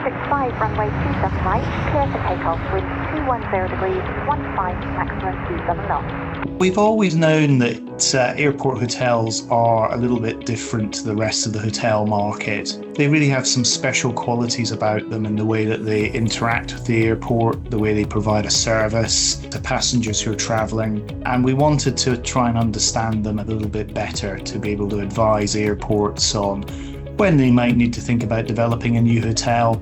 165 runway 27 right, clear for takeoff, wind 210 degrees, 15 maximum 27 knots. We've always known that airport hotels are a little bit different to the rest of the hotel market. They really have some special qualities about them in the way that they interact with the airport, the way they provide a service to passengers who are travelling. And we wanted to try and understand them a little bit better to be able to advise airports on when they might need to think about developing a new hotel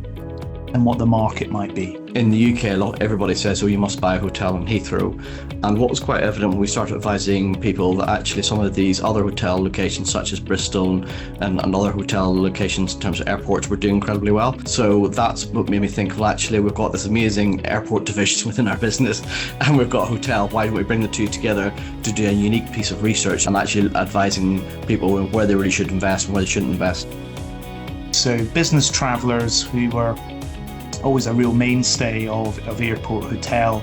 and what the market might be. In the UK, everybody says, oh, you must buy a hotel in Heathrow. And what was quite evident when we started advising people that actually some of these other hotel locations, such as Bristol and other hotel locations in terms of airports, were doing incredibly well. So that's what made me think, well, actually, we've got this amazing airport division within our business, and we've got a hotel. Why don't we bring the two together to do a unique piece of research and actually advising people where they really should invest and where they shouldn't invest? So business travellers who were always a real mainstay of airport hotel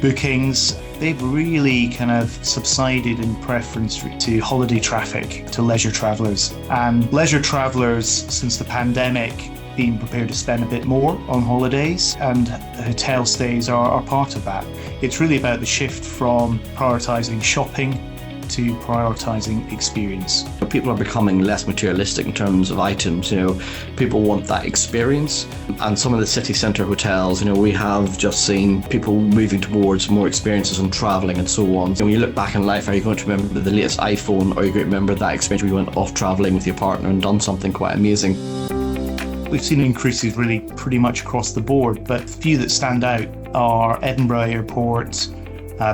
bookings, they've really kind of subsided in preference to holiday traffic, to leisure travellers. And leisure travellers, since the pandemic, being prepared to spend a bit more on holidays, and hotel stays are part of that. It's really about the shift from prioritising shopping to prioritising experience. People are becoming less materialistic in terms of items. People want that experience. And some of the city centre hotels, we have just seen people moving towards more experiences and travelling and so on. When you look back in life, are you going to remember the latest iPhone, or are you going to remember that experience where you went off travelling with your partner and done something quite amazing? We've seen increases really pretty much across the board, but the few that stand out are Edinburgh Airport,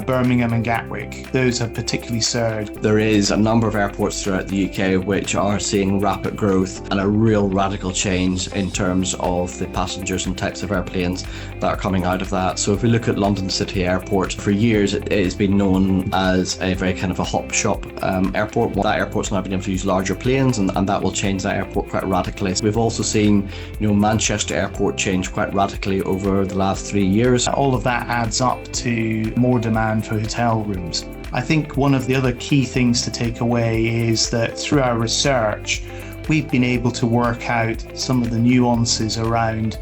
Birmingham and Gatwick. Those have particularly surged. There is a number of airports throughout the UK which are seeing rapid growth and a real radical change in terms of the passengers and types of airplanes that are coming out of that. So if we look at London City Airport, for years it has been known as a very kind of a hop shop airport. That airport's now been able to use larger planes, and that will change that airport quite radically. We've also seen Manchester Airport change quite radically over the last 3 years. All of that adds up to more demand for hotel rooms. I think one of the other key things to take away is that through our research, we've been able to work out some of the nuances around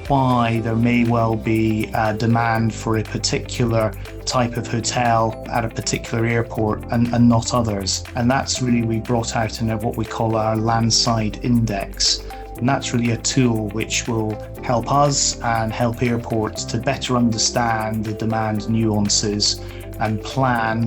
why there may well be a demand for a particular type of hotel at a particular airport and not others. And that's really, we brought out in what we call our Landside Index. And that's really a tool which will help us and help airports to better understand the demand nuances and plan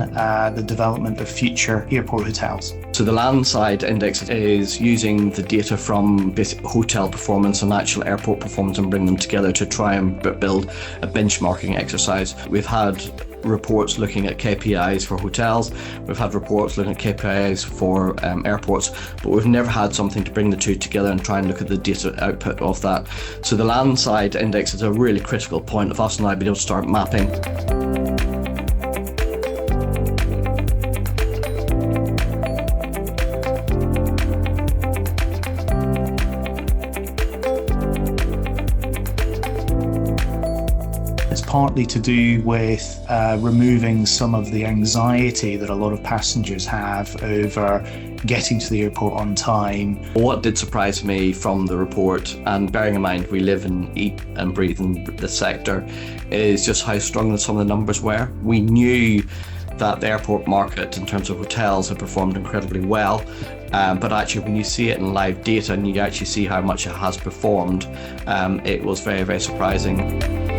the development of future airport hotels. So the Landside Index is using the data from basic hotel performance and actual airport performance and bring them together to try and build a benchmarking exercise. We've had reports looking at KPIs for hotels, we've had reports looking at KPIs for airports, but we've never had something to bring the two together and try and look at the data output of that. So the Landside Index is a really critical point of us now being able to start mapping. It's partly to do with removing some of the anxiety that a lot of passengers have over getting to the airport on time. What did surprise me from the report, and bearing in mind we live and eat and breathe in the sector, is just how strong some of the numbers were. We knew that the airport market in terms of hotels had performed incredibly well, but actually when you see it in live data and you actually see how much it has performed, it was very, very surprising.